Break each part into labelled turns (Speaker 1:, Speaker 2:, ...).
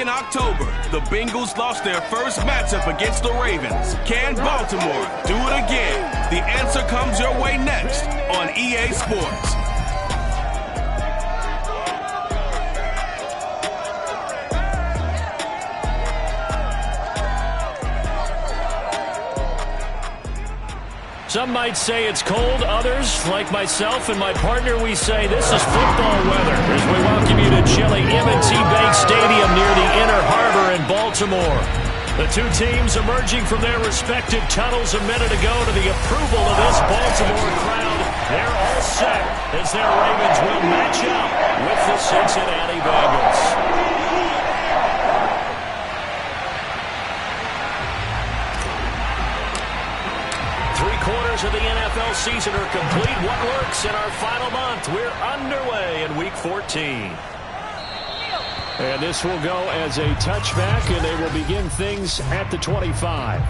Speaker 1: in October, the Bengals lost their first matchup against the Ravens. Can Baltimore do it again? The answer comes your way next on EA Sports.
Speaker 2: Some might say it's cold. Others, like myself and my partner, we say this is football weather as we welcome you to chilly M&T Bank Stadium near the Inner Harbor in Baltimore. The two teams emerging from their respective tunnels a minute ago to the approval of this Baltimore crowd. They're all set as their Ravens will match up with the Cincinnati Bengals. Quarters of the NFL season are complete. What works in our final month? We're underway in Week 14.
Speaker 3: And this will go as a touchback, and they will begin things at the 25.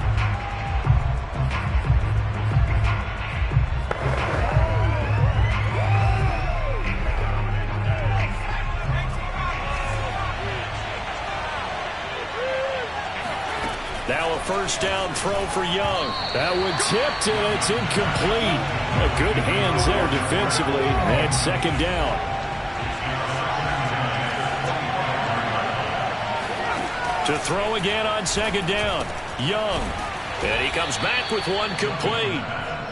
Speaker 2: Now a first down throw for Young.
Speaker 3: That one tipped, and it's incomplete. Good hands there defensively. And second down.
Speaker 2: To throw again on second down. Young. And he comes back with one complete.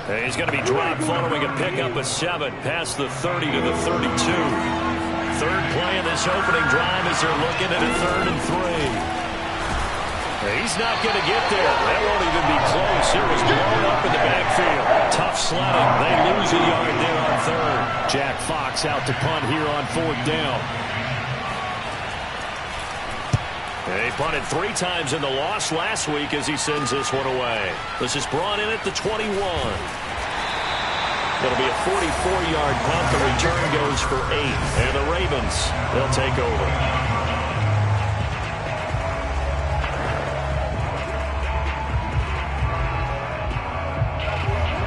Speaker 2: And he's going to be dropped following a pickup of 7 past the 30 to the 32. Third play of this opening drive as they're looking at a 3rd and 3. He's not going to get there. That won't even be close. It was blown up in the backfield. Tough sledding. They lose a yard there on 3rd.
Speaker 3: Jack Fox out to punt here on 4th down.
Speaker 2: He punted 3 times in the loss last week as he sends this one away. This is brought in at the 21. It'll be a 44-yard punt. The return goes for 8. And the Ravens, they'll take over.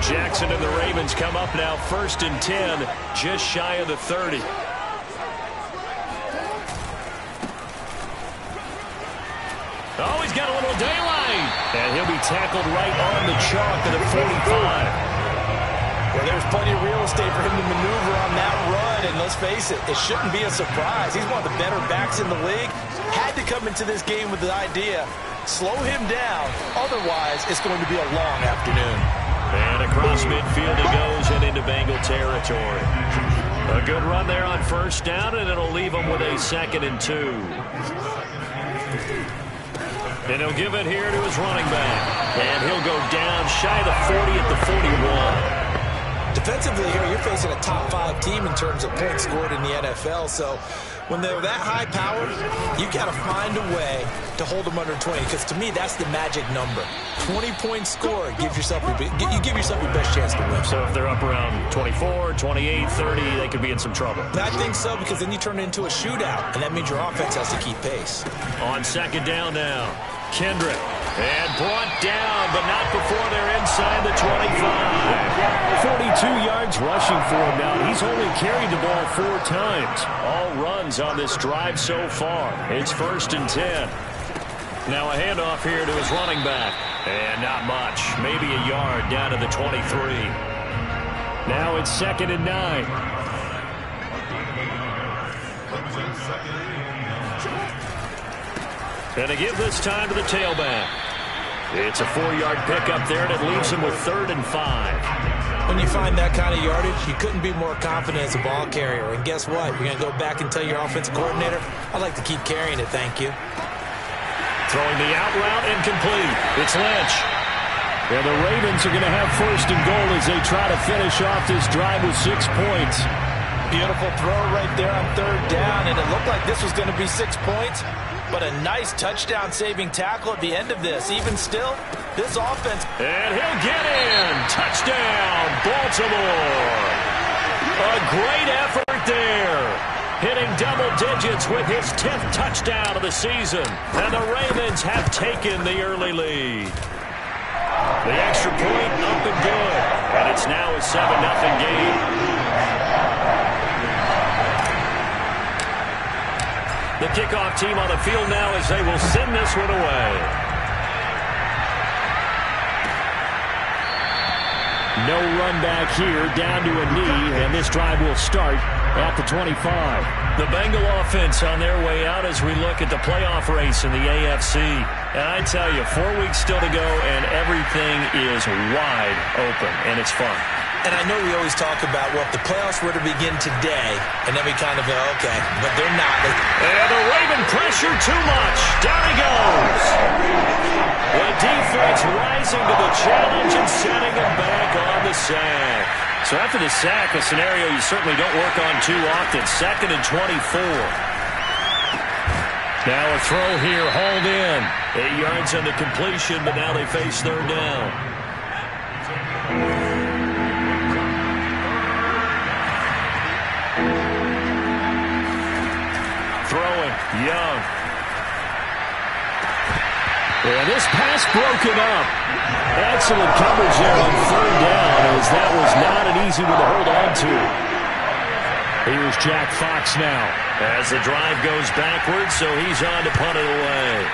Speaker 2: Jackson and the Ravens come up now 1st and 10, just shy of the 30. Oh, he's got a little daylight. And he'll be tackled right on the chalk at the 45.
Speaker 4: Well, there's plenty of real estate for him to maneuver on that run. And let's face it, it shouldn't be a surprise. He's one of the better backs in the league. Had to come into this game with the idea, slow him down. Otherwise, it's going to be a long afternoon.
Speaker 2: And across midfield he goes and into Bengal territory. A good run there on first down, and it'll leave him with a 2nd and 2. And he'll give it here to his running back. And he'll go down shy of the 40 at the 41.
Speaker 4: Defensively here, you're facing a top 5 team in terms of points scored in the NFL. So when they're that high powered, you got to find a way to hold them under 20. Because to me, that's the magic number. 20 points scored, you give yourself your best chance to win.
Speaker 2: So if they're up around 24, 28, 30, they could be in some trouble.
Speaker 4: I think so, because then you turn it into a shootout, and that means your offense has to keep pace.
Speaker 2: On second down now, Kendrick. And brought down, but not before they're inside the 25.
Speaker 3: 42 yards rushing for him now. He's only carried the ball 4 times.
Speaker 2: All runs on this drive so far. It's 1st and 10. Now a handoff here to his running back. And not much. Maybe a yard down to the 23.
Speaker 3: Now it's 2nd and 9.
Speaker 2: And to give this time to the tailback. It's a 4-yard pickup there, and it leaves him with 3rd and 5.
Speaker 4: When you find that kind of yardage, you couldn't be more confident as a ball carrier. And guess what? You're going to go back and tell your offensive coordinator, I'd like to keep carrying it, thank you.
Speaker 2: Throwing the out route, incomplete. It's Lynch.
Speaker 3: And the Ravens are going to have 1st and goal as they try to finish off this drive with 6 points.
Speaker 4: Beautiful throw right there on 3rd down, and it looked like this was going to be 6 points. But a nice touchdown-saving tackle at the end of this. Even still, this offense...
Speaker 2: And he'll get in. Touchdown, Baltimore. A great effort there. Hitting double digits with his 10th touchdown of the season. And the Ravens have taken the early lead. The extra point up and good. And it's now a 7-0 game. The kickoff team on the field now as they will send this one away.
Speaker 3: No run back here, down to a knee, and this drive will start at the 25.
Speaker 2: The Bengal offense on their way out as we look at the playoff race in the AFC. And I tell you, 4 weeks still to go, and everything is wide open, and it's fun.
Speaker 4: And I know we always talk about, well, if the playoffs were to begin today, and then we kind of go, okay, but they're not.
Speaker 2: And the Raven pressure too much. Down he goes. The defense rising to the challenge and setting him back on the sack. So after the sack, a scenario you certainly don't work on too often. 2nd and 24. Now a throw here, hauled in. 8 yards on the completion, but now they face 3rd down. Throwing, Young.
Speaker 3: And this pass broken up. Excellent coverage there on 3rd down, as that was not an easy one to hold on to. Here's Jack Fox now.
Speaker 2: As the drive goes backwards, so he's on to punt it away.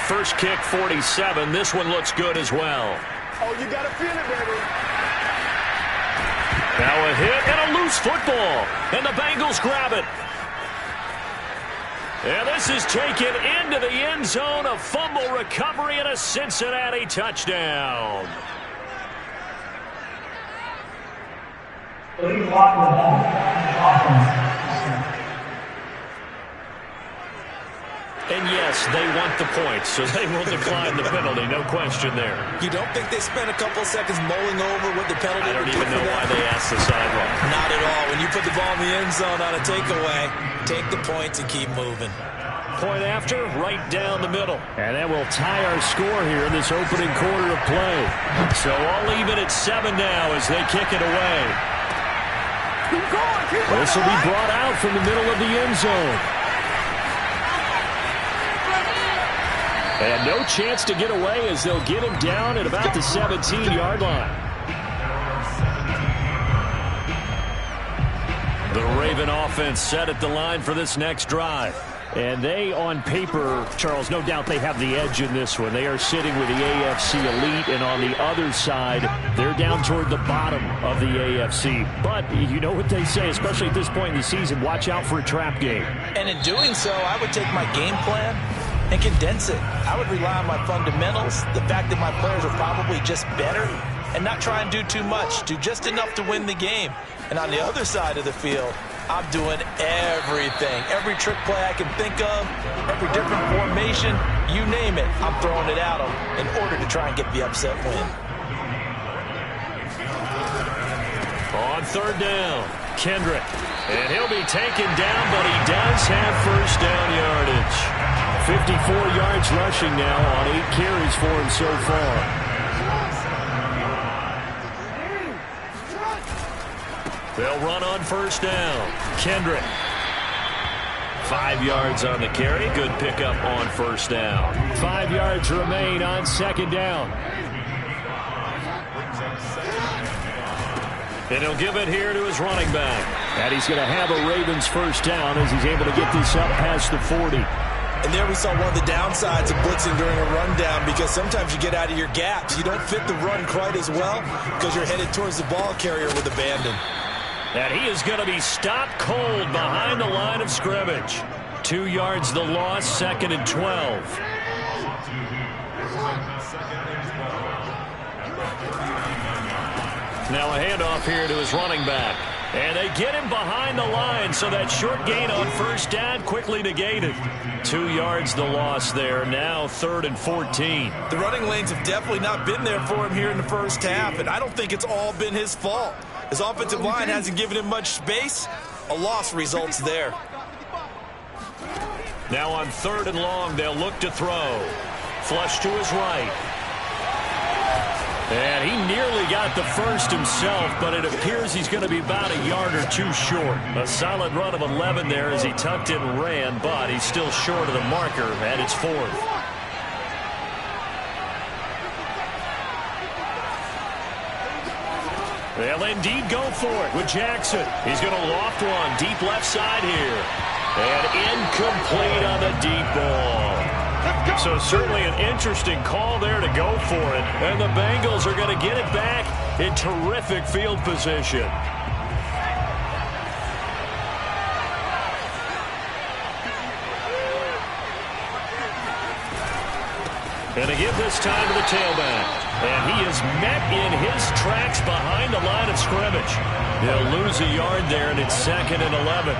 Speaker 2: First kick, 47. This one looks good as well.
Speaker 5: Oh, you got to feel it, baby.
Speaker 2: Now a hit and a loose football. And the Bengals grab it. And this is taken into the end zone. A fumble recovery and a Cincinnati touchdown. And yes, they want the points, so they will decline the penalty. No question there.
Speaker 4: You don't think they spent a couple seconds mulling over what the penalty
Speaker 2: I don't
Speaker 4: would
Speaker 2: even know why they asked the sideline.
Speaker 4: Not at all. When you put the ball in the end zone on a takeaway, take the points and keep moving.
Speaker 2: Point after, right down the middle.
Speaker 3: And that will tie our score here in this opening quarter of play.
Speaker 2: So all even at 7 now as they kick it away.
Speaker 3: This will be brought out from the middle of the end zone. And no chance to get away as they'll get him down at about the 17-yard line.
Speaker 2: The Raven offense set at the line for this next drive.
Speaker 3: And they, on paper, Charles, no doubt they have the edge in this one. They are sitting with the AFC elite, and on the other side, they're down toward the bottom of the AFC. But you know what they say, especially at this point in the season, watch out for a trap game.
Speaker 4: And in doing so, I would take my game plan and condense it. I would rely on my fundamentals, the fact that my players are probably just better, and not try and do too much, do just enough to win the game. And on the other side of the field, I'm doing everything. Every trick play I can think of, every different formation, you name it, I'm throwing it at them in order to try and get the upset win.
Speaker 2: On 3rd down, Kendrick. And he'll be taken down, but he does have first down yardage.
Speaker 3: 54 yards rushing now on 8 carries for him so far.
Speaker 2: They'll run on first down. Kendrick. 5 yards on the carry. Good pickup on first down.
Speaker 3: 5 yards remain on 2nd down.
Speaker 2: And he'll give it here to his running back.
Speaker 3: And he's going to have a Ravens first down as he's able to get this up past the 40.
Speaker 4: And there we saw one of the downsides of blitzing during a rundown, because sometimes you get out of your gaps. You don't fit the run quite as well because you're headed towards the ball carrier with abandon.
Speaker 2: And he is going to be stopped cold behind the line of scrimmage. 2 yards the loss, 2nd and 12. Now a handoff here to his running back. And they get him behind the line, so that short gain on first down quickly negated. 2 yards the loss there, now 3rd and 14.
Speaker 4: The running lanes have definitely not been there for him here in the first half, and I don't think it's all been his fault. His offensive line hasn't given him much space. A loss results there.
Speaker 2: Now on 3rd and long, they'll look to throw. Flush to his right. And he nearly got the first himself, but it appears he's going to be about a yard or two short. A solid run of 11 there as he tucked in and ran, but he's still short of the marker at its 4th. They'll indeed go for it with Jackson. He's going to loft one deep left side here. And incomplete on the deep ball. So certainly an interesting call there to go for it. And the Bengals are going to get it back in terrific field position. And to give this time to the tailback. And he is met in his tracks behind the line of scrimmage. He'll lose a yard there, and it's 2nd and 11.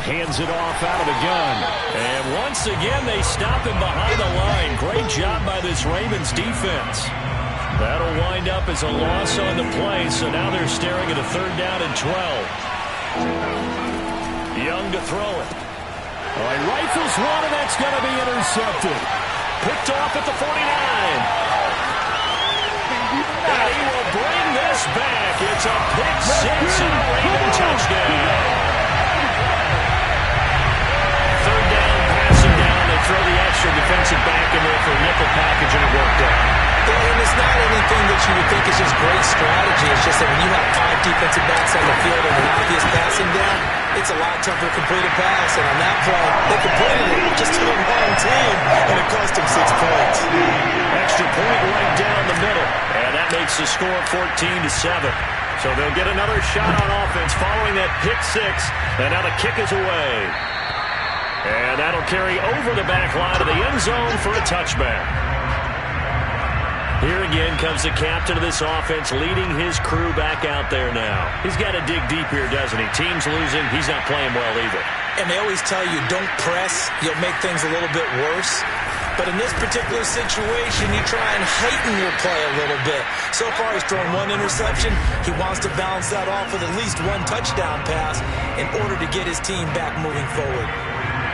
Speaker 3: Hands it off out of the gun.
Speaker 2: And once again, they stop him behind the line. Great job by this Ravens defense. That'll wind up as a loss on the play, so now they're staring at a 3rd down and 12. Young to throw it.
Speaker 3: All right, rifles one, and that's going to be intercepted.
Speaker 2: Picked off at the 49. And he will bring this back. It's a pick six and a Raven touchdown. 3rd down, passing down. They throw the extra defensive back in there for nickel package, and it worked out.
Speaker 4: And it's not anything that you would think is just great strategy. It's just that when you have 5 defensive backs on the field and an obvious passing down, it's a lot tougher to complete a pass. And on that play, they completed it just to the wrong team, and it cost them 6 points.
Speaker 2: Extra point right down the middle. And that makes the score 14-7. So they'll get another shot on offense following that pick six. And now the kick is away. And that'll carry over the back line of the end zone for a touchback. Here again comes the captain of this offense, leading his crew back out there now. He's got to dig deep here, doesn't he? Team's losing. He's not playing well either.
Speaker 4: And they always tell you, don't press. You'll make things a little bit worse. But in this particular situation, you try and heighten your play a little bit. So far, he's thrown 1 interception. He wants to balance that off with at least 1 touchdown pass in order to get his team back moving forward.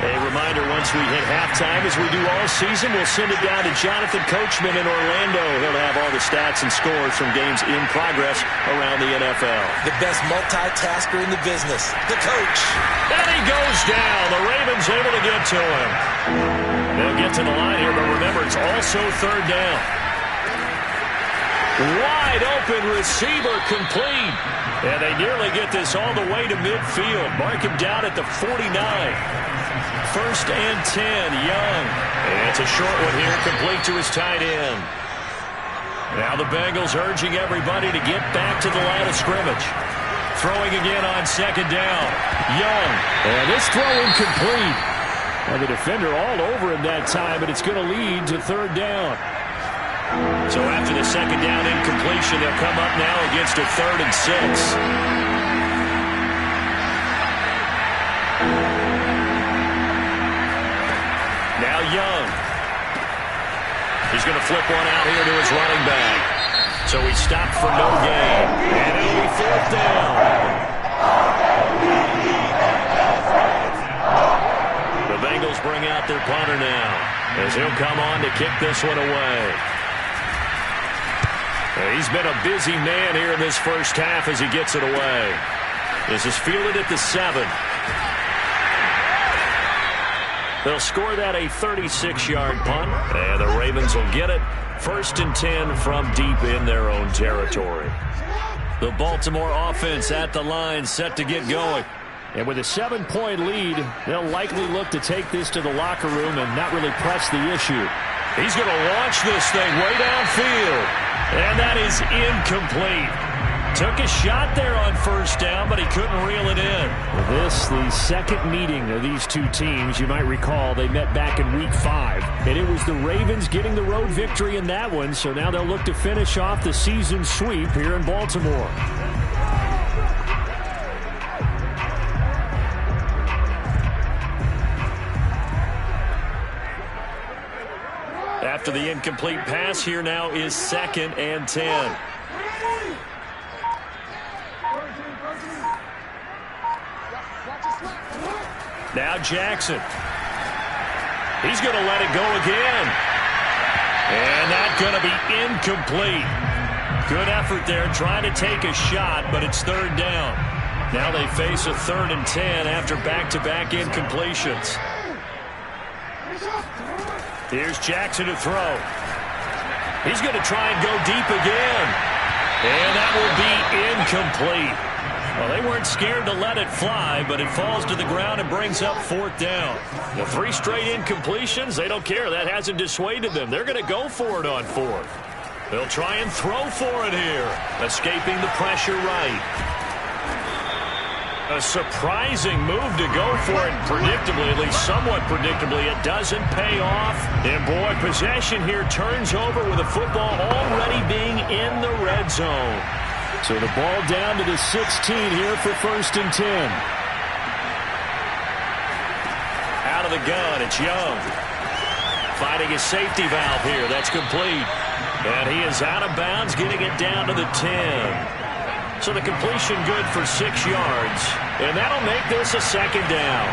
Speaker 2: A reminder, once we hit halftime, as we do all season, we'll send it down to Jonathan Coachman in Orlando. He'll have all the stats and scores from games in progress around the NFL.
Speaker 4: The best multitasker in the business, the coach.
Speaker 2: And he goes down. The Ravens able to get to him. They'll get to the line here, but remember, it's also 3rd down. Wide open receiver complete. And they nearly get this all the way to midfield. Mark him down at the 49. 1st and 10, Young. And it's a short one here, complete to his tight end. Now the Bengals urging everybody to get back to the line of scrimmage. Throwing again on 2nd down. Young.
Speaker 3: And this throw incomplete. And the defender all over him that time, and it's going to lead to 3rd down.
Speaker 2: So after the 2nd down incompletion, they'll come up now against a 3rd and 6. Now Young. He's going to flip one out here to his running back. So he stopped for no gain. And it'll be 4th down. The Bengals bring out their punter now, as he'll come on to kick this one away. He's been a busy man here in this first half as he gets it away. This is fielded at the 7. They'll score that a 36-yard punt, and the Ravens will get it. 1st and 10 from deep in their own territory. The Baltimore offense at the line, set to get going.
Speaker 3: And with a 7-point lead, they'll likely look to take this to the locker room and not really press the issue.
Speaker 2: He's going to launch this thing way downfield. And that is incomplete. Took a shot there on 1st down, but he couldn't reel it in.
Speaker 3: This, the second meeting of these two teams. You might recall they met back in Week 5. And it was the Ravens getting the road victory in that one. So now they'll look to finish off the season sweep here in Baltimore.
Speaker 2: After the incomplete pass, here now is 2nd and 10. Now Jackson. He's going to let it go again. And that's going to be incomplete. Good effort there trying to take a shot, but it's 3rd down. Now they face a 3rd and 10 after back-to-back incompletions. Here's Jackson to throw. He's going to try and go deep again. And that will be incomplete. Well, they weren't scared to let it fly, but it falls to the ground and brings up 4th down. The 3 straight incompletions, they don't care. That hasn't dissuaded them. They're going to go for it on 4th. They'll try and throw for it here. Escaping the pressure right. A surprising move to go for it. Predictably, at least somewhat predictably, it doesn't pay off. And boy, possession here turns over with the football already being in the red zone.
Speaker 3: So the ball down to the 16 here for 1st and 10.
Speaker 2: Out of the gun, it's Young. Finding his safety valve here. That's complete. And he is out of bounds, getting it down to the 10. So the completion good for 6 yards. And that'll make this a 2nd down.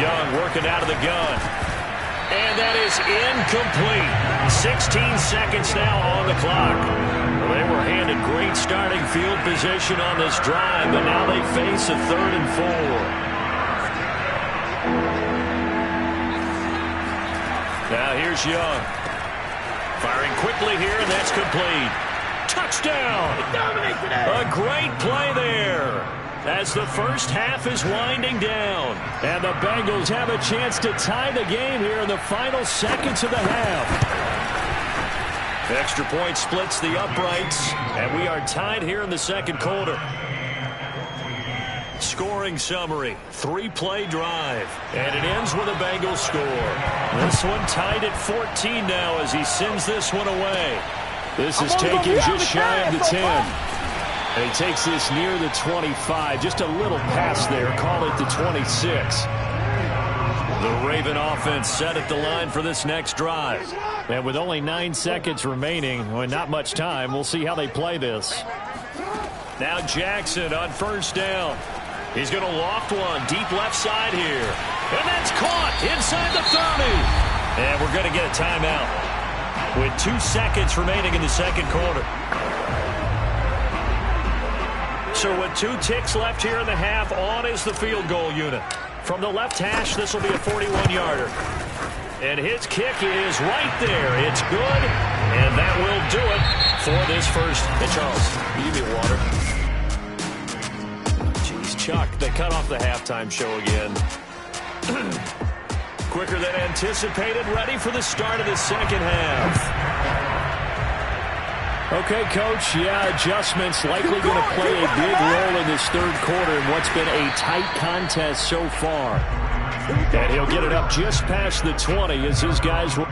Speaker 2: Young working out of the gun. And that is incomplete. 16 seconds now on the clock. Well, they were handed great starting field position on this drive, but now they face a 3rd and 4. Now here's Young. Firing quickly here, and that's complete. Touchdown! A great play there as the first half is winding down.
Speaker 3: And the Bengals have a chance to tie the game here in the final seconds of the half.
Speaker 2: Extra point splits the uprights, and we are tied here in the 2nd quarter. Scoring summary, 3-play drive, and it ends with a Bengals score. This one tied at 14 now as he sends this one away.
Speaker 3: This is taken just shy of the 10. And he takes this near the 25. Just a little pass there. Call it the 26.
Speaker 2: The Raven offense set at the line for this next drive.
Speaker 3: And with only 9 seconds remaining, well, not much time, we'll see how they play this.
Speaker 2: Now Jackson on 1st down. He's going to loft one deep left side here. And that's caught inside the 30. And we're going to get a timeout with 2 seconds remaining in the 2nd quarter. So with 2 ticks left here in the half, on is the field goal unit. From the left hash, this will be a 41-yarder. And his kick is right there. It's good, and that will do it for this first. Hey, Charles, you give me water. Jeez, Chuck, they cut off the halftime show again. Quicker than anticipated, ready for the start of the 2nd half.
Speaker 3: Okay, Coach, yeah, adjustments likely going to play a big role in this 3rd quarter in what's been a tight contest so far. And he'll get it up just past the 20 as his guys will.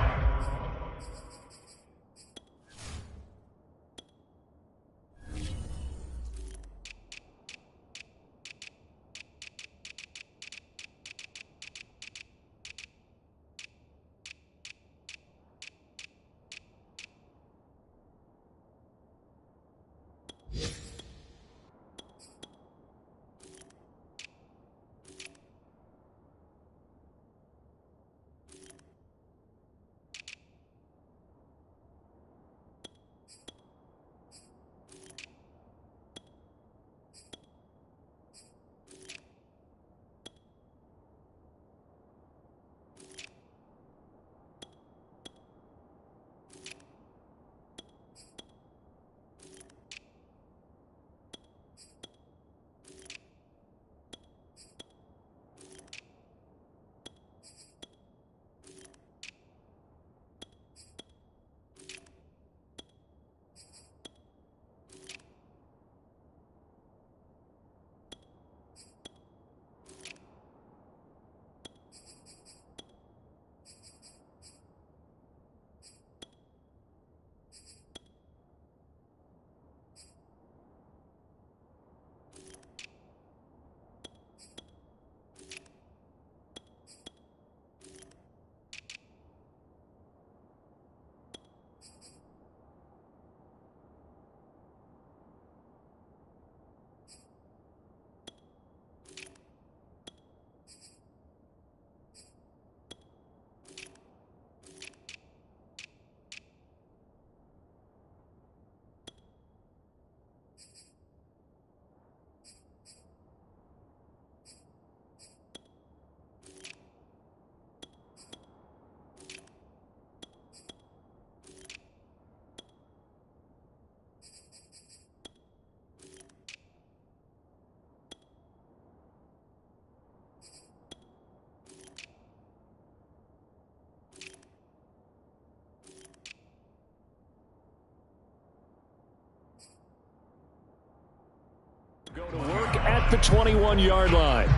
Speaker 2: the 21-yard line.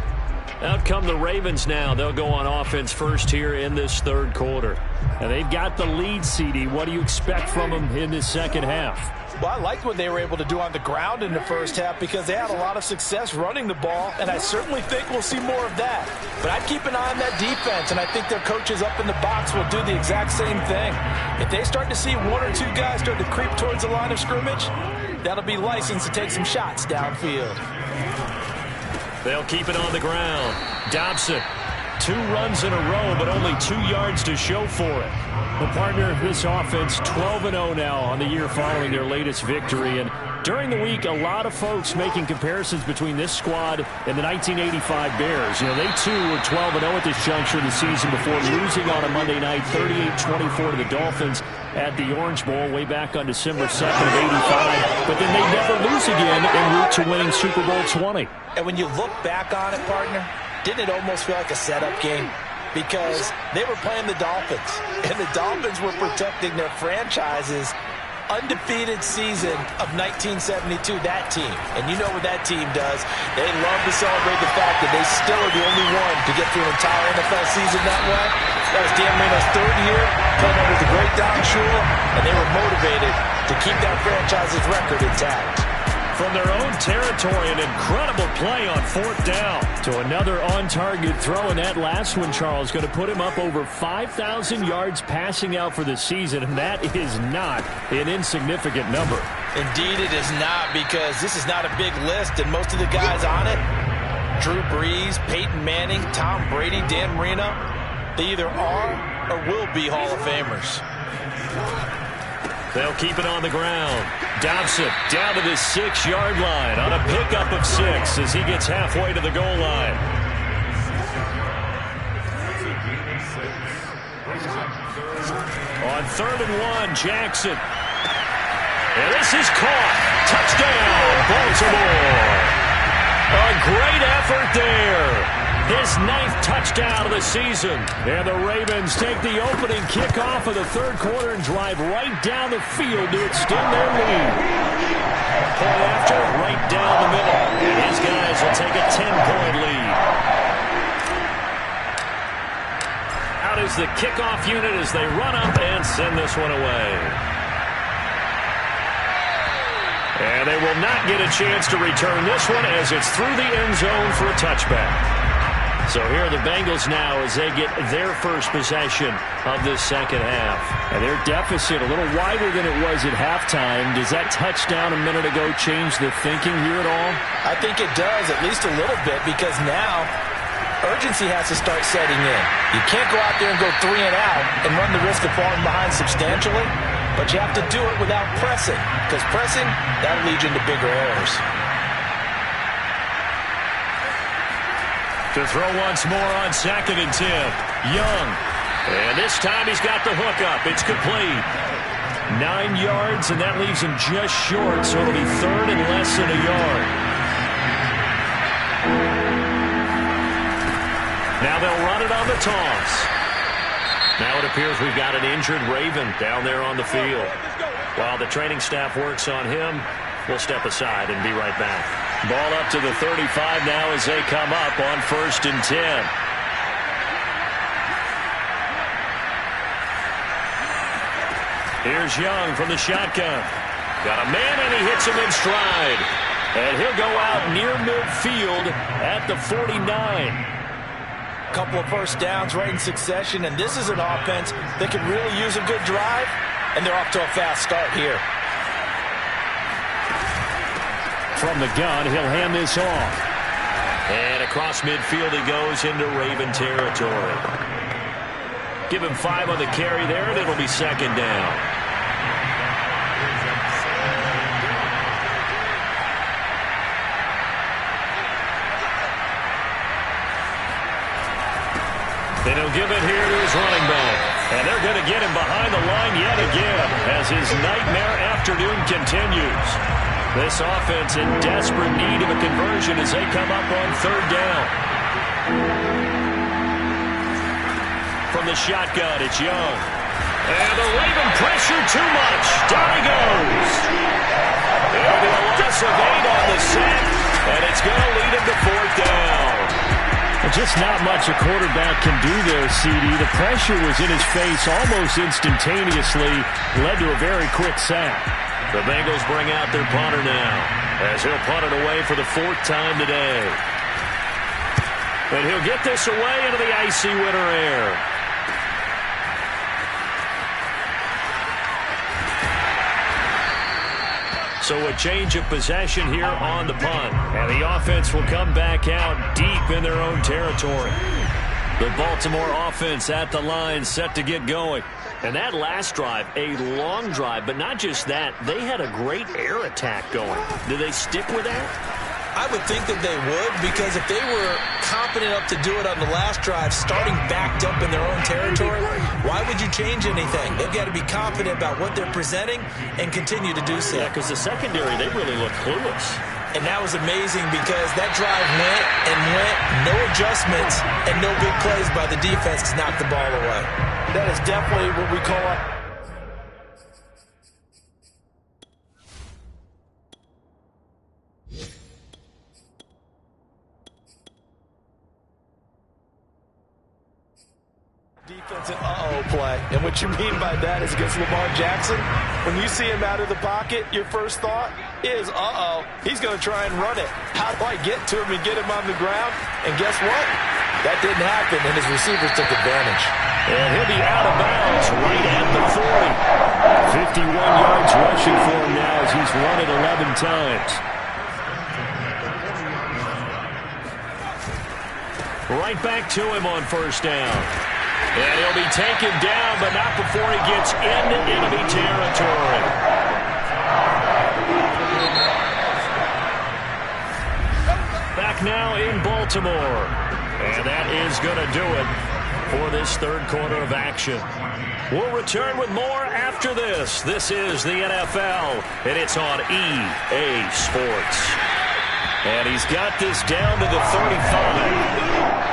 Speaker 2: Out come the Ravens now. They'll go on offense first here in this third quarter.
Speaker 3: And they've got the lead, CD. What do you expect from them in this second half?
Speaker 4: Well, I liked what they were able to do on the ground in the first half because they had a lot of success running the ball, and I certainly think we'll see more of that. But I'd keep an eye on that defense, and I think their coaches up in the box will do the exact same thing. If they start to see one or two guys start to creep towards the line of scrimmage, that'll be licensed to take some shots downfield.
Speaker 2: They'll keep it on the ground. Dobson, 2 runs in a row, but only 2 yards to show for it.
Speaker 3: The partner of this offense, 12-0 now on the year following their latest victory. And during the week, a lot of folks making comparisons between this squad and the 1985 Bears. You know, they too were 12-0 at this juncture of the season before losing on a Monday night, 38-24 to the Dolphins at the Orange Bowl way back on December 2nd of 85. But then they never lose again en route to winning Super Bowl 20.
Speaker 4: And when you look back on it, partner, didn't it almost feel like a setup game? Because they were playing the Dolphins, and the Dolphins were protecting their franchise's undefeated season of 1972, that team. And you know what that team does. They love to celebrate the fact that they still are the only one to get through an entire NFL season that way. That was Dan Marino's 3rd year, playing under the great Don Shula, and they were motivated to keep that franchise's record intact.
Speaker 2: From their own territory, an incredible play on 4th down.
Speaker 3: To another on-target throw, and that last one, Charles, going to put him up over 5,000 yards passing out for the season, and that is not an insignificant number.
Speaker 4: Indeed it is not, because this is not a big list, and most of the guys on it, Drew Brees, Peyton Manning, Tom Brady, Dan Marino, they either are or will be Hall of Famers.
Speaker 2: They'll keep it on the ground. Dobson down to the 6-yard line on a pickup of 6 as he gets halfway to the goal line. On 3rd and 1, Jackson. And this is caught. Touchdown, Baltimore. A great effort there. His 9th touchdown of the season.
Speaker 3: And the Ravens take the opening kickoff of the third quarter and drive right down the field to extend their lead.
Speaker 2: Point after, right down the middle. And his guys will take a 10-point lead. Out is the kickoff unit as they run up and send this one away. And they will not get a chance to return this one as it's through the end zone for a touchback. So here are the Bengals now as they get their first possession of this second half.
Speaker 3: And their deficit a little wider than it was at halftime. Does that touchdown a minute ago change the thinking here at all?
Speaker 4: I think it does, at least a little bit, because now urgency has to start setting in. You can't go out there and go 3 and out and run the risk of falling behind substantially, but you have to do it without pressing, because pressing, that'll lead you into bigger errors.
Speaker 2: To throw once more on 2nd and 10. Young. And this time he's got the hook up. It's complete. 9 yards, and that leaves him just short, so it'll be 3rd and less than a yard. Now they'll run it on the toss. Now it appears we've got an injured Raven down there on the field. While the training staff works on him, we'll step aside and be right back. Ball up to the 35 now as they come up on 1st and 10. Here's Young from the shotgun. Got a man, and he hits him in stride. And he'll go out near midfield at the 49.
Speaker 4: Couple of first downs right in succession, and this is an offense that can really use a good drive, and they're off to a fast start here.
Speaker 3: From the gun, he'll hand this off.
Speaker 2: And across midfield he goes into Raven territory. Give him 5 on the carry there, and it'll be 2nd down. They don't give it here to his running back. And they're going to get him behind the line yet again as his nightmare afternoon continues. This offense in desperate need of a conversion as they come up on 3rd down. From the shotgun, it's Young. And the Raven pressure too much. Down he goes. There'll be a loss of 8 on the sack. And it's going to lead him to fourth down.
Speaker 3: Just not much a quarterback can do there, CD. The pressure was in his face almost instantaneously, led to a very quick sack.
Speaker 2: The Bengals bring out their punter now, as he'll punt it away for the fourth time today. And he'll get this away into the icy winter air. So a change of possession here on the punt. And the offense will come back out deep in their own territory. The Baltimore offense at the line, set to get going. And that last drive, a long drive, but not just that. They had a great air attack going. Do they stick with that?
Speaker 4: I would think that they would, because if they were confident enough to do it on the last drive, starting backed up in their own territory, why would you change anything? They've got to be confident about what they're presenting and continue to do so.
Speaker 2: Yeah, because the secondary, they really look clueless.
Speaker 4: And that was amazing because that drive went and went, no adjustments, and no big plays by the defense to knock the ball away.
Speaker 5: That is definitely what we call it. Defense and uh-oh play. And what you mean by that is against Lamar Jackson, when you see him out of the pocket, your first thought is, uh-oh, he's going to try and run it. How do I get to him and get him on the ground? And guess what? That didn't happen, and his receivers took advantage.
Speaker 2: And he'll be out of bounds right at the 40. 51 yards rushing for him now as he's run it 11 times. Right back to him on first down. And he'll be taken down, but not before he gets into enemy territory. Back now in Baltimore. And that is going to do it for this third quarter of action. We'll return with more after this. This is the NFL, and it's on EA Sports. And he's got this down to the 35.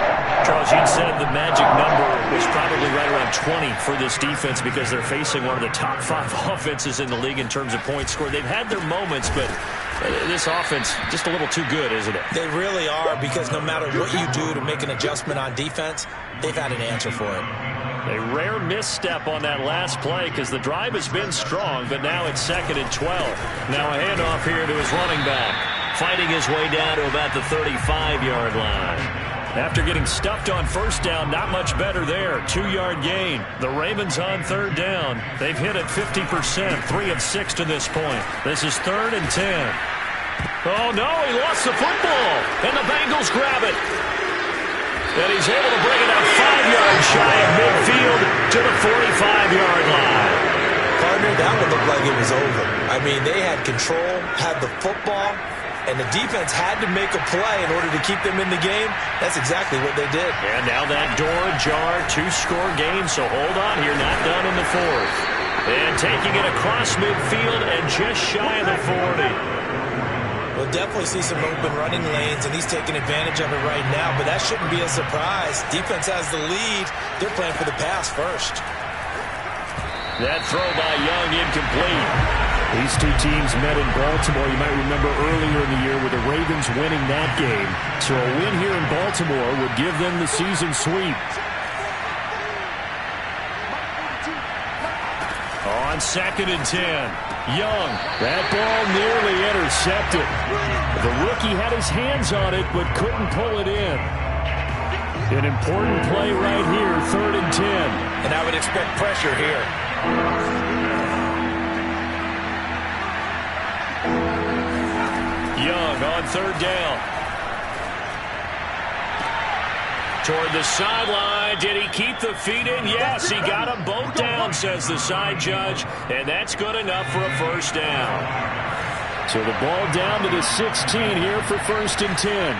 Speaker 2: Charles, you said the magic number was probably right around 20 for this defense because they're facing one of the top 5 offenses in the league in terms of points scored. They've had their moments, but this offense just a little too good, isn't it?
Speaker 4: They really are, because no matter what you do to make an adjustment on defense, they've had an answer for it.
Speaker 2: A rare misstep on that last play because the drive has been strong, but now it's 2nd and 12. Now a handoff here to his running back, fighting his way down to about the 35-yard line. After getting stuffed on first down, not much better there. 2-yard gain. The Ravens on third down. They've hit it 50%, 3 of 6 to this point. This is 3rd and 10. Oh, no, he lost the football, and the Bengals grab it. And he's able to bring it up 5 yards shy of midfield to the 45-yard line.
Speaker 4: Partner, that one looked like it was over. I mean, they had control, had the football, and the defense had to make a play in order to keep them in the game. That's exactly what they did.
Speaker 2: And now that door ajar, 2-score game, so hold on here, not done in the 4th. And taking it across midfield and just shy of the 40.
Speaker 4: We'll definitely see some open running lanes, and he's taking advantage of it right now, but that shouldn't be a surprise. Defense has the lead. They're playing for the pass first.
Speaker 2: That throw by Young incomplete.
Speaker 3: These two teams met in Baltimore. You might remember earlier in the year with the Ravens winning that game. So a win here in Baltimore would give them the season sweep.
Speaker 2: On 2nd and 10, Young. That ball nearly intercepted. The rookie had his hands on it but couldn't pull it in. An important play right here, 3rd and 10.
Speaker 4: And I would expect pressure here.
Speaker 2: Young on 3rd down. Toward the sideline. Did he keep the feet in? Yes, he got them both down, says the side judge. And that's good enough for a first down.
Speaker 3: So the ball down to the 16 here for 1st and 10.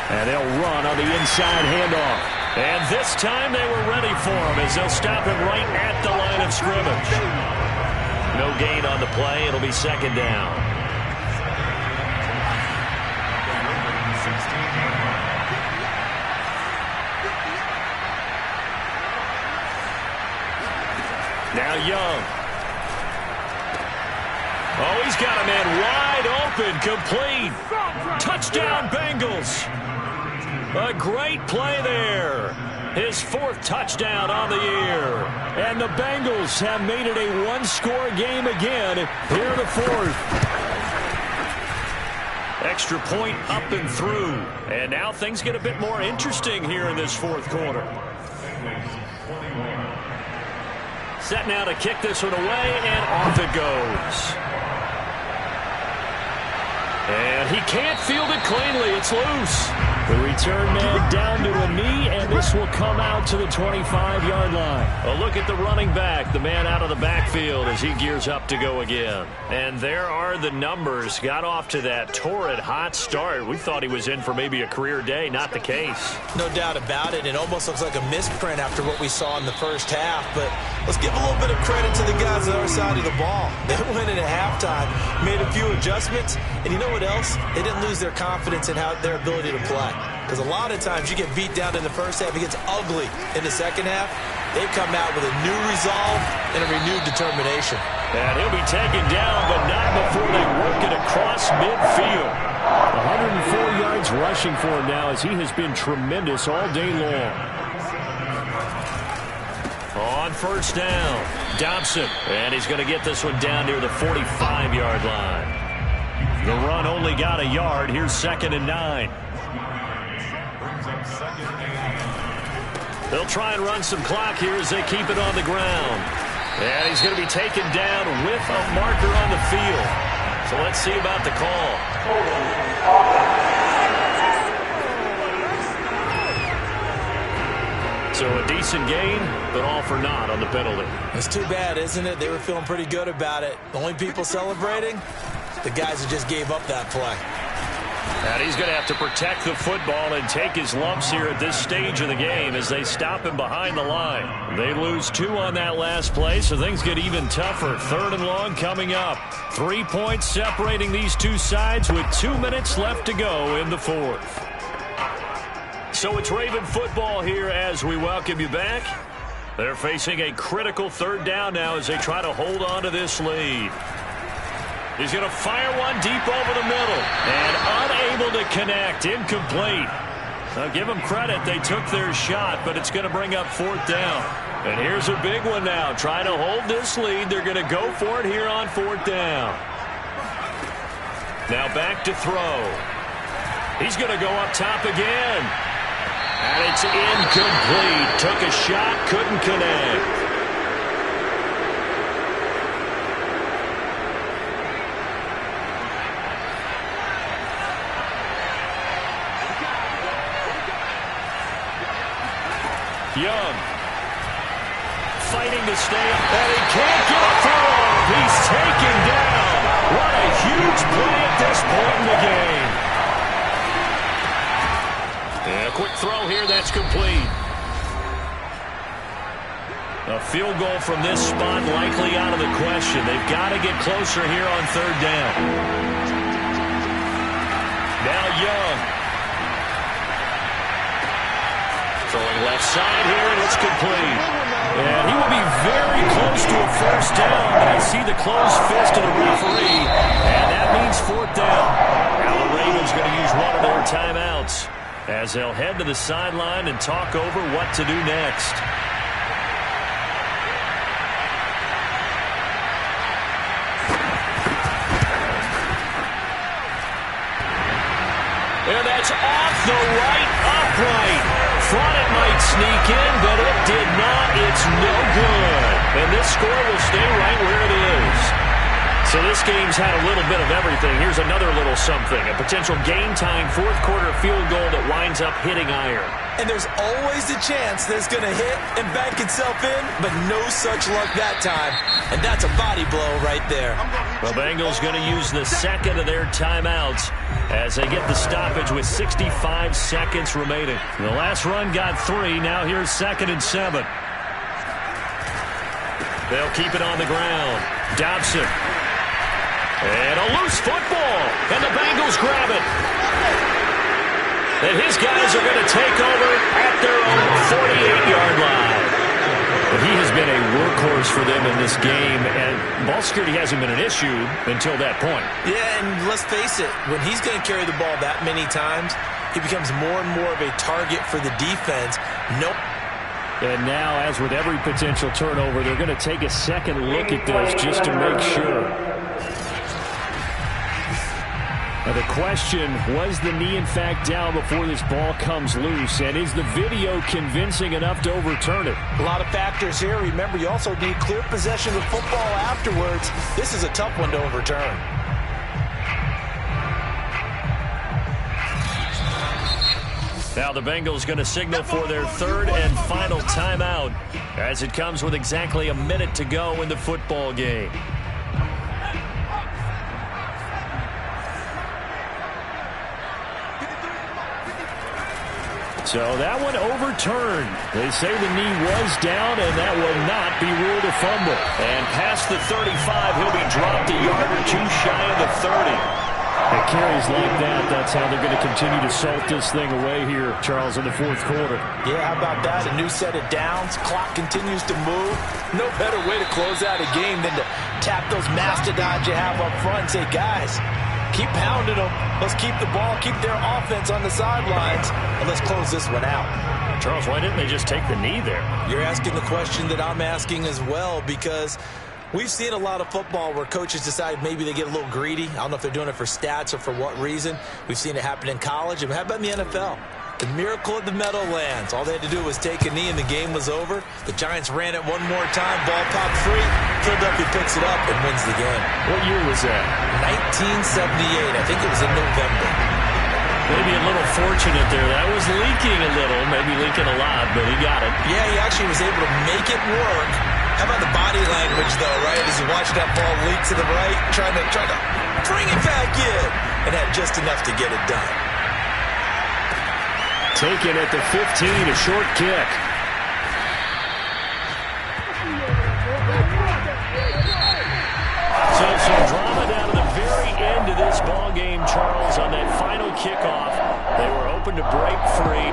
Speaker 3: And they'll run on the inside handoff.
Speaker 2: And this time they were ready for him as they'll stop him right at the line of scrimmage. No gain on the play. It'll be 2nd down. Now Young. Oh, he's got a man wide open, complete. Touchdown, Bengals. A great play there. His 4th touchdown on the year. And the Bengals have made it a one-score game again here in the 4th. Extra point up and through. And now things get a bit more interesting here in this 4th quarter. Set now to kick this one away, and off it goes. And he can't field it cleanly. It's loose. The return man down to a knee, and this will come out to the 25-yard line. A look at the running back, the man out of the backfield as he gears up to go again. And there are the numbers. Got off to that torrid hot start. We thought he was in for maybe a career day. Not the case.
Speaker 4: No doubt about it. It almost looks like a misprint after what we saw in the first half. But let's give a little bit of credit to the guys on our side of the ball. They went in at halftime, made a few adjustments, and you know what else? They didn't lose their confidence in their ability to play. Because a lot of times you get beat down in the first half, it gets ugly in the second half. They've come out with a new resolve and a renewed determination.
Speaker 2: And he'll be taken down, but not before they work it across midfield.
Speaker 3: 104 yards rushing for him now as he has been tremendous all day long.
Speaker 2: On first down, Dobson. And he's going to get this one down near the 45-yard line. The run only got a yard. Here's 2nd and 9. They'll try and run some clock here as they keep it on the ground. And he's going to be taken down with a marker on the field. So let's see about the call. So a decent gain, but all for naught on the penalty.
Speaker 4: It's too bad, isn't it? They were feeling pretty good about it. The only people celebrating, the guys who just gave up that play.
Speaker 2: And he's going to have to protect the football and take his lumps here at this stage of the game as they stop him behind the line. They lose 2 on that last play, so things get even tougher. 3rd and long coming up. 3 points separating these two sides with 2 minutes left to go in the 4th. So it's Raven football here as we welcome you back. They're facing a critical 3rd down now as they try to hold on to this lead. He's going to fire one deep over the middle. And unable to connect. Incomplete. Now give them credit. They took their shot, but it's going to bring up 4th down. And here's a big one now. Trying to hold this lead. They're going to go for it here on 4th down. Now back to throw. He's going to go up top again. And it's incomplete. Took a shot, couldn't connect. Young fighting to stay up, and he can't get a throw. He's taken down. What a huge play at this point in the game. And a quick throw here, that's complete. A field goal from this spot likely out of the question. They've got to get closer here on 3rd down. Now Young. Throwing left side here, and it's complete. And he will be very close to a 1st down, but I see the closed fist of the referee, and that means 4th down. Now the Ravens going to use one of their timeouts as they'll head to the sideline and talk over what to do next. And that's off the right upright. Thought it might sneak in, but it did not. It's no good. And this score will stay right where it is. So this game's had a little bit of everything. Here's another little something. A potential game-tying 4th quarter field goal that winds up hitting iron.
Speaker 4: And there's always a chance that it's going to hit and bank itself in, but no such luck that time. And that's a body blow right there.
Speaker 2: The Bengals going to use the 2nd of their timeouts as they get the stoppage with 65 seconds remaining. The last run got 3. Now here's 2nd and 7. They'll keep it on the ground. Dobson. And a loose football. And the Bengals grab it. And his guys are going to take over at their own 48-yard line. But he has been a
Speaker 3: workhorse for them in this game, and ball security hasn't been an issue until that point.
Speaker 4: Yeah, and let's face it, when he's going to carry the ball that many times, he becomes more and more of a target for the defense.
Speaker 3: And now, as with every potential turnover, they're going to take a second look at this just to make sure. Now the question, was the knee in fact down before this ball comes loose? And is the video convincing enough to overturn it?
Speaker 4: A lot of factors here. Remember, you also need clear possession of football afterwards. This is a tough one to overturn.
Speaker 2: Now the Bengals going to signal for their third and final timeout as it comes with exactly a minute to go in the football game.
Speaker 3: So that one overturned. They say the knee was down, and that will not be ruled a fumble.
Speaker 2: And past the 35, he'll be dropped a yard or two shy of the 30.
Speaker 3: At carries like that, that's how they're going to continue to salt this thing away here, Charles, in the fourth quarter.
Speaker 4: Yeah, how about that? A new set of downs. Clock continues to move. No better way to close out a game than to tap those mastodons you have up front and say, guys, keep pounding them. Let's keep the ball, keep their offense on the sidelines, and let's close this one out.
Speaker 2: Charles, why didn't they just take the knee there?
Speaker 4: You're asking the question that I'm asking as well, because we've seen a lot of football where coaches decide maybe they get a little greedy. I don't know if they're doing it for stats or for what reason. We've seen it happen in college. And how about in the NFL? The miracle of the Meadowlands. All they had to do was take a knee and the game was over. The Giants ran it one more time. Ball popped free. Philadelphia picks it up and wins the game.
Speaker 3: What year was that?
Speaker 4: 1978. I think it was in November.
Speaker 2: Maybe a little fortunate there. That was leaking a little. Maybe leaking a lot, but he got it.
Speaker 4: Yeah, he actually was able to make it work. How about the body language, though, right? As you watch that ball leak to the right, trying to bring it back in, and had just enough to get it done.
Speaker 3: Taken at the 15, a short kick.
Speaker 2: So some drama down to the very end of this ball game, Charles, on that final kickoff. They were open to break free,